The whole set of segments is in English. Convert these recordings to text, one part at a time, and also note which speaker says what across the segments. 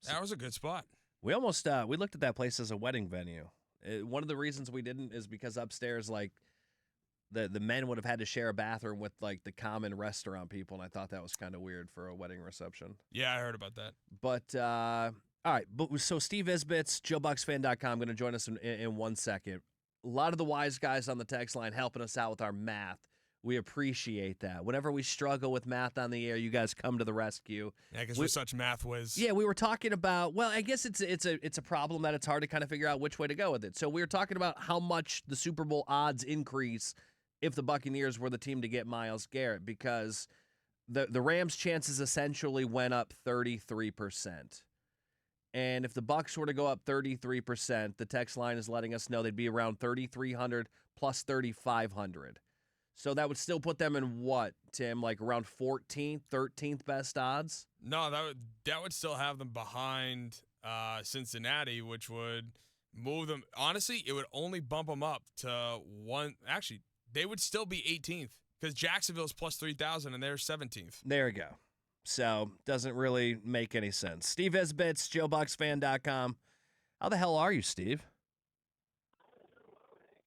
Speaker 1: That was a good spot.
Speaker 2: We almost we looked at that place as a wedding venue. One of the reasons we didn't is because upstairs, like the men would have had to share a bathroom with like the common restaurant people, and I thought that was kind of weird for a wedding reception.
Speaker 1: Yeah, I heard about that.
Speaker 2: But all right, so Steve Isbitts, JoeBucksFan.com, going to join us in 1 second. A lot of the wise guys on the text line helping us out with our math. We appreciate that. Whenever we struggle with math on the air, you guys come to the rescue.
Speaker 1: Yeah, because we're such math whiz.
Speaker 2: Yeah, we were talking about. Well, I guess it's a problem that it's hard to kind of figure out which way to go with it. So we were talking about how much the Super Bowl odds increase if the Buccaneers were the team to get Myles Garrett, because the Rams' chances essentially went up 33%. And if the Bucs were to go up 33%, the text line is letting us know they'd be around 3,300 plus 3,500. So that would still put them in what, Tim? Like around 14th, 13th best odds?
Speaker 1: No, that would still have them behind Cincinnati, which would move them. Honestly, it would only bump them up to one. Actually, they would still be 18th because Jacksonville's plus 3,000 and they're 17th.
Speaker 2: There you go. So doesn't really make any sense. Steve Isbitts, JoeBucksFan.com. How the hell are you, Steve?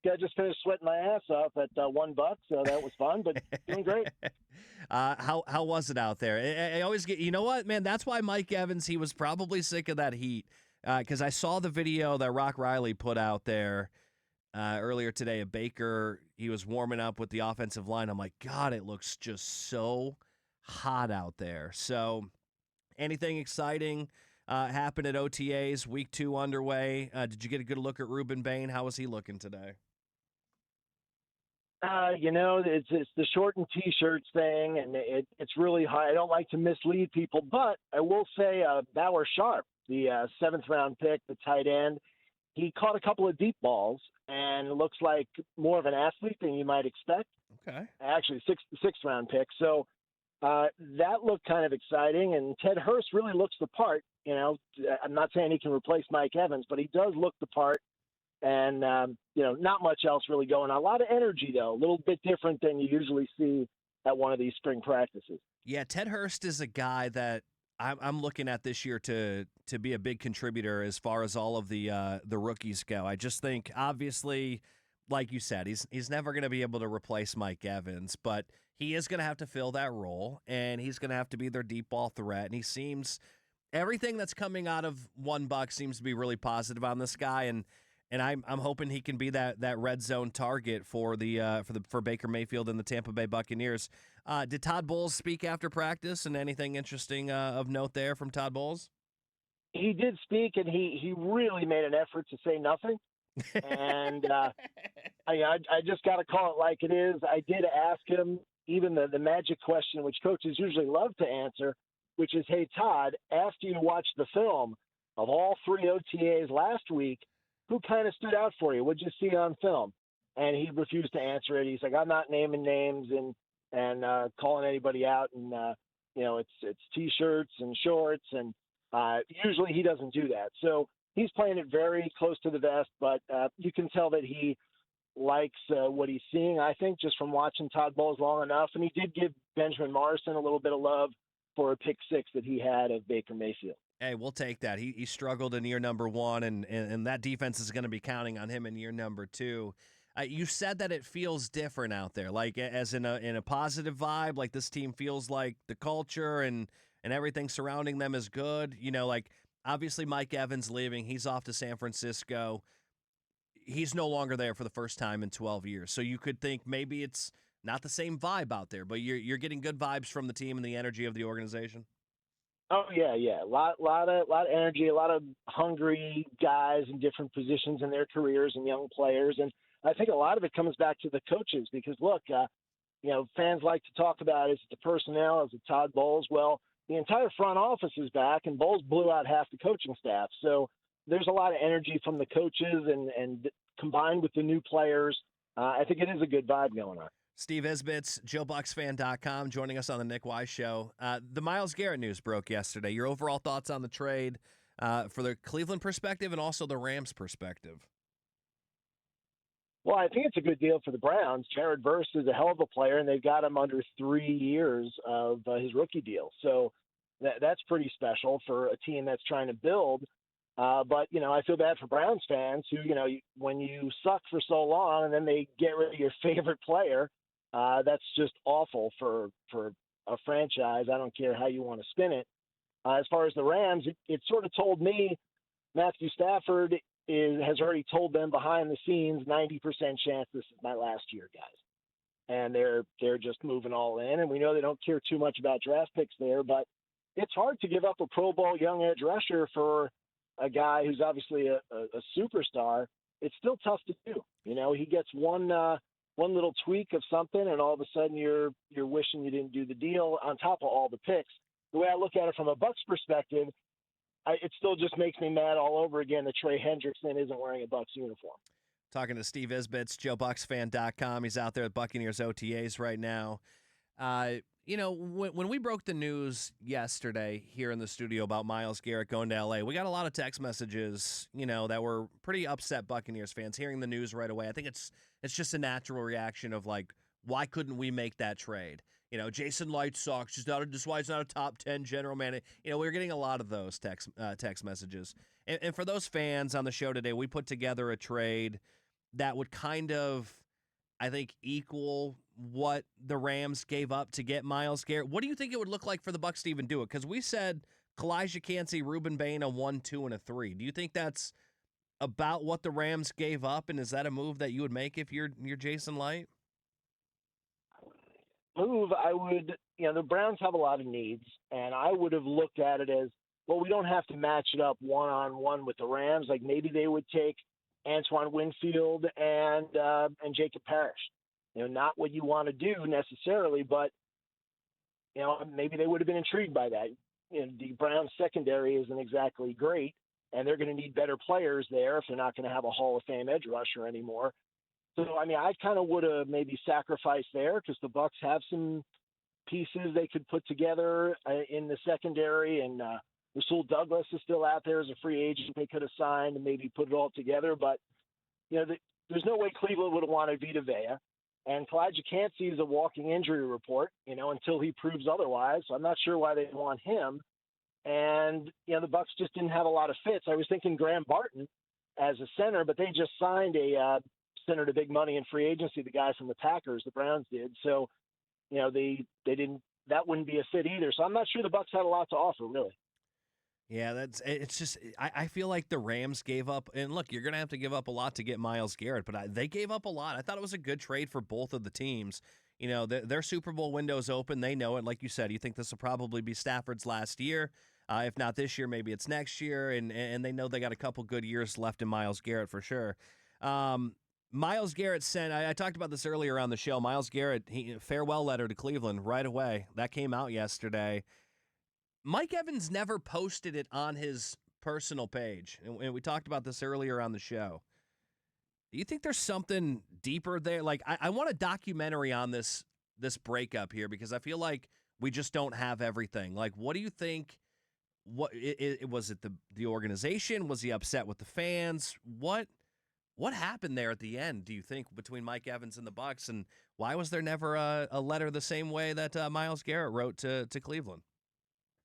Speaker 3: I just finished sweating my ass off at $1, so that was fun, but doing great.
Speaker 2: How was it out there? I always get, you know what, man, that's why Mike Evans, he was probably sick of that heat, because I saw the video that Rock Riley put out there earlier today of Baker. He was warming up with the offensive line. I'm like, God, it looks just so hot out there. So anything exciting happened at OTAs, week 2 underway? Did you get a good look at Reuben Bain? How was he looking today?
Speaker 3: It's the shortened T-shirts thing, and it's really high. I don't like to mislead people, but I will say Bauer Sharp, the 7th-round pick, the tight end, he caught a couple of deep balls and looks like more of an athlete than you might expect.
Speaker 2: Okay.
Speaker 3: Actually, sixth-round pick. So that looked kind of exciting, and Ted Hurst really looks the part. You know, I'm not saying he can replace Mike Evans, but he does look the part. And, not much else really going on. A lot of energy, though, a little bit different than you usually see at one of these spring practices.
Speaker 2: Yeah, Ted Hurst is a guy that I'm looking at this year to be a big contributor as far as all of the rookies go. I just think, obviously, like you said, he's never going to be able to replace Mike Evans, but he is going to have to fill that role, and he's going to have to be their deep ball threat. And he seems everything that's coming out of $1 seems to be really positive on this guy, and I'm hoping he can be that red zone target for Baker Mayfield and the Tampa Bay Buccaneers. Did Todd Bowles speak after practice, and anything interesting of note there from Todd Bowles?
Speaker 3: He did speak, and he really made an effort to say nothing. And I just got to call it like it is. I did ask him even the magic question, which coaches usually love to answer, which is, hey, Todd, after you watched the film of all 3 OTAs last week, who kind of stood out for you? What'd you see on film? And he refused to answer it. He's like, I'm not naming names and calling anybody out. And, it's T-shirts and shorts. And usually he doesn't do that. So he's playing it very close to the vest. But you can tell that he likes what he's seeing, I think, just from watching Todd Bowles long enough. And he did give Benjamin Morrison a little bit of love for a pick 6 that he had of Baker Mayfield.
Speaker 2: Hey, we'll take that. He struggled in year number 1, and that defense is going to be counting on him in year number 2. You said that it feels different out there, like as in a positive vibe, like this team feels like the culture and everything surrounding them is good. Like obviously Mike Evans leaving, he's off to San Francisco. He's no longer there for the first time in 12 years. So you could think maybe it's not the same vibe out there, but you're getting good vibes from the team and the energy of the organization.
Speaker 3: Oh yeah. A lot of energy, a lot of hungry guys in different positions in their careers and young players. And I think a lot of it comes back to the coaches because look, fans like to talk about, is it the personnel? Is it Todd Bowles? Well, the entire front office is back and Bowles blew out half the coaching staff. So there's a lot of energy from the coaches and combined with the new players. I think it is a good vibe going on.
Speaker 2: Steve Isbitts, JoeBucksFan.com, joining us on the Nick Wise Show. The Myles Garrett news broke yesterday. Your overall thoughts on the trade for the Cleveland perspective and also the Rams perspective?
Speaker 3: Well, I think it's a good deal for the Browns. Jared Verse is a hell of a player, and they've got him under 3 years of his rookie deal. So That's pretty special for a team that's trying to build. But, I feel bad for Browns fans who, when you suck for so long and then they get rid of your favorite player, that's just awful for a franchise. I don't care how you want to spin it. As far as the Rams, it sort of told me Matthew Stafford has already told them behind the scenes, 90% chance this is my last year, guys. And they're just moving all in. And we know they don't care too much about draft picks there, but it's hard to give up a Pro Bowl young edge rusher for a guy who's obviously a superstar. It's still tough to do. He gets one little tweak of something, and all of a sudden you're wishing you didn't do the deal on top of all the picks. The way I look at it from a Bucs perspective, it still just makes me mad all over again that Trey Hendrickson isn't wearing a Bucs uniform.
Speaker 2: Talking to Steve Isbitts, JoeBucksFan.com. He's out there at Buccaneers OTAs right now. When we broke the news yesterday here in the studio about Myles Garrett going to L.A., we got a lot of text messages, that were pretty upset Buccaneers fans hearing the news right away. I think it's just a natural reaction of, like, why couldn't we make that trade? Jason Light sucks. That's why he's not a top 10 general manager. We're getting a lot of those text messages. And for those fans on the show today, we put together a trade that would kind of, I think, equal what the Rams gave up to get Myles Garrett. What do you think it would look like for the Bucs to even do it? Because we said Kalijah Cansey, Ruben Bain, a 1, 2, and a 3. Do you think that's about what the Rams gave up, and is that a move that you would make if you're Jason Light?
Speaker 3: Move, I would, the Browns have a lot of needs, and I would have looked at it as, well, we don't have to match it up one-on-one with the Rams. Like, maybe they would take Antoine Winfield and Jacob Parrish. Not what you want to do necessarily, but, maybe they would have been intrigued by that. The Browns secondary isn't exactly great, and they're going to need better players there if they're not going to have a Hall of Fame edge rusher anymore. So, I kind of would have maybe sacrificed there because the Bucs have some pieces they could put together in the secondary, and Rasul Douglas is still out there as a free agent they could have signed and maybe put it all together. But, there's no way Cleveland would have wanted Vita Vea. And Kalijah Cansey is a walking injury report, until he proves otherwise. So I'm not sure why they want him. And, the Bucs just didn't have a lot of fits. I was thinking Graham Barton as a center, but they just signed a center to big money in free agency, the guy from the Packers, the Browns did. So, they didn't, that wouldn't be a fit either. So I'm not sure the Bucs had a lot to offer, really.
Speaker 2: Yeah, it's just I feel like the Rams gave up, and look, you're going to have to give up a lot to get Myles Garrett, but they gave up a lot. I thought it was a good trade for both of the teams. Their Super Bowl window's open. They know it. Like you said, you think this will probably be Stafford's last year. If not this year, maybe it's next year, and they know they got a couple good years left in Myles Garrett for sure. Myles Garrett sent, I talked about this earlier on the show, Myles Garrett, farewell letter to Cleveland right away. That came out yesterday. Mike Evans never posted it on his personal page, and we talked about this earlier on the show. Do you think there's something deeper there? Like, I want a documentary on this breakup here because I feel like we just don't have everything. Like, what do you think? Was it the organization? Was he upset with the fans? What happened there at the end, do you think, between Mike Evans and the Bucs, and why was there never a letter the same way that Myles Garrett wrote to Cleveland?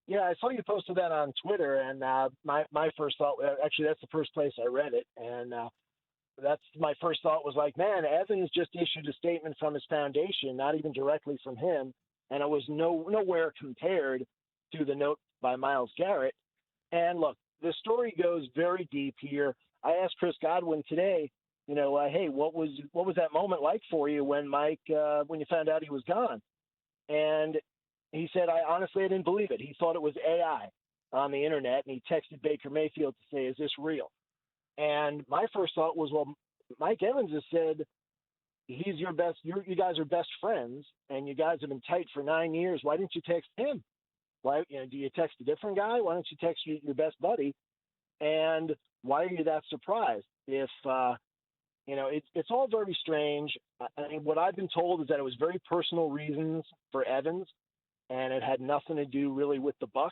Speaker 3: Yeah, I saw you posted that on Twitter, and my first thought, actually, that's the first place I read it, and that's my first thought was like, man, Evans just issued a statement from his foundation, not even directly from him, and it was nowhere compared to the note by Myles Garrett. And look, the story goes very deep here. I asked Chris Godwin today, hey, what was that moment like for you when Mike, when you found out he was gone? And he said, I didn't believe it. He thought it was AI on the internet, and he texted Baker Mayfield to say, is this real? And my first thought was, well, Mike Evans has said he's your best, you guys are best friends, and you guys have been tight for 9 years. Why didn't you text him? Why, do you text a different guy? Why don't you text your best buddy? And why are you that surprised? If, it's all very strange. I mean, what I've been told is that it was very personal reasons for Evans, and it had nothing to do really with the Bucs.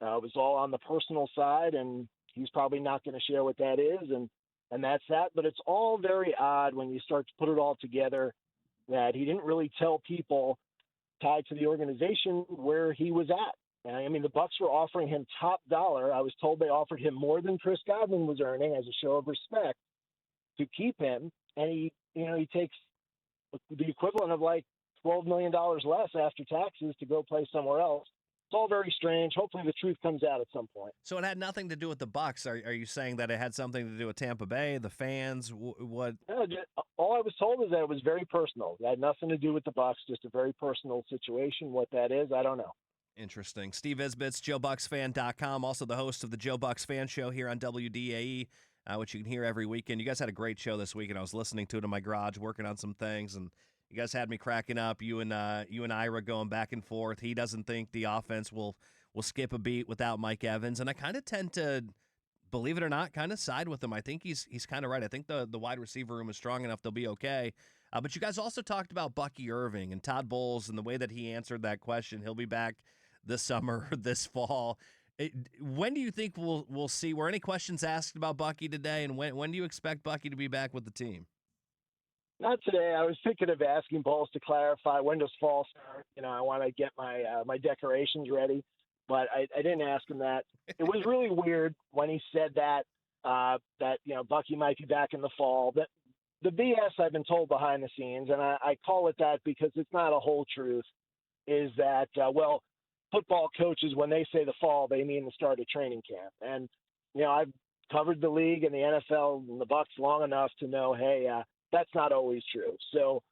Speaker 3: It was all on the personal side, and he's probably not going to share what that is, and that's that. But it's all very odd when you start to put it all together that he didn't really tell people tied to the organization where he was at. And I mean, the Bucs were offering him top dollar. I was told they offered him more than Chris Godwin was earning as a show of respect to keep him. And he takes the equivalent of like $12 million less after taxes to go play somewhere else. It's all very strange. Hopefully the truth comes out at some point.
Speaker 2: So it had nothing to do with the Bucs. Are you saying that it had something to do with Tampa Bay, the fans? What?
Speaker 3: No, all I was told is that it was very personal. It had nothing to do with the Bucs, just a very personal situation. What that is, I don't know.
Speaker 2: Interesting. Steve Isbitts, JoeBucksFan.com, also the host of the Joe Bucks Fan Show here on WDAE, which you can hear every weekend. You guys had a great show this weekend. I was listening to it in my garage, working on some things, and you guys had me cracking up. You and Ira going back and forth. He doesn't think the offense will skip a beat without Mike Evans, and I kind of tend to, believe it or not, kind of side with him. I think he's kind of right. I think the wide receiver room is strong enough; they'll be okay. But you guys also talked about Bucky Irving and Todd Bowles and the way that he answered that question. He'll be back this summer, this fall. When do you think we'll see? Were any questions asked about Bucky today, and when do you expect Bucky to be back with the team?
Speaker 3: Not today. I was thinking of asking Bowles to clarify when does fall start. I want to get my decorations ready, but I didn't ask him that. It was really weird when he said that Bucky might be back in the fall. That the BS I've been told behind the scenes, and I call it that because it's not a whole truth, is that football coaches, when they say the fall, they mean the start of training camp. And I've covered the league and the NFL and the Bucs long enough to know, hey, that's not always true. So,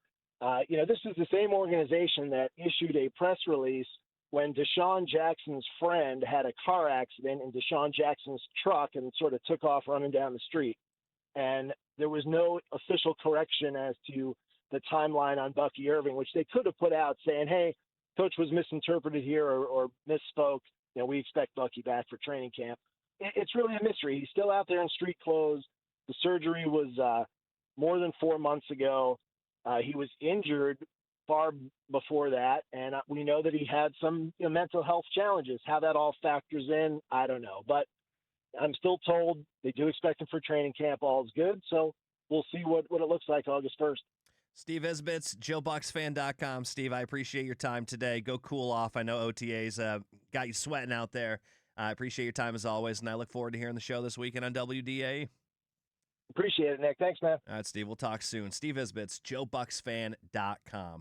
Speaker 3: this is the same organization that issued a press release when Deshaun Jackson's friend had a car accident in Deshaun Jackson's truck and sort of took off running down the street. And there was no official correction as to the timeline on Bucky Irving, which they could have put out saying, hey, coach was misinterpreted here or misspoke. We expect Bucky back for training camp. It's really a mystery. He's still out there in street clothes. The surgery was more than 4 months ago. He was injured far before that, and we know that he had some mental health challenges. How that all factors in, I don't know. But I'm still told they do expect him for training camp. All is good, so we'll see what it looks like August 1st.
Speaker 2: Steve Isbitts, JoeBucksFan.com. Steve, I appreciate your time today. Go cool off. I know OTAs got you sweating out there. I appreciate your time as always, and I look forward to hearing the show this weekend on WDA.
Speaker 3: Appreciate it, Nick. Thanks, man.
Speaker 2: All right, Steve, we'll talk soon. Steve Isbitts, JoeBucksFan.com.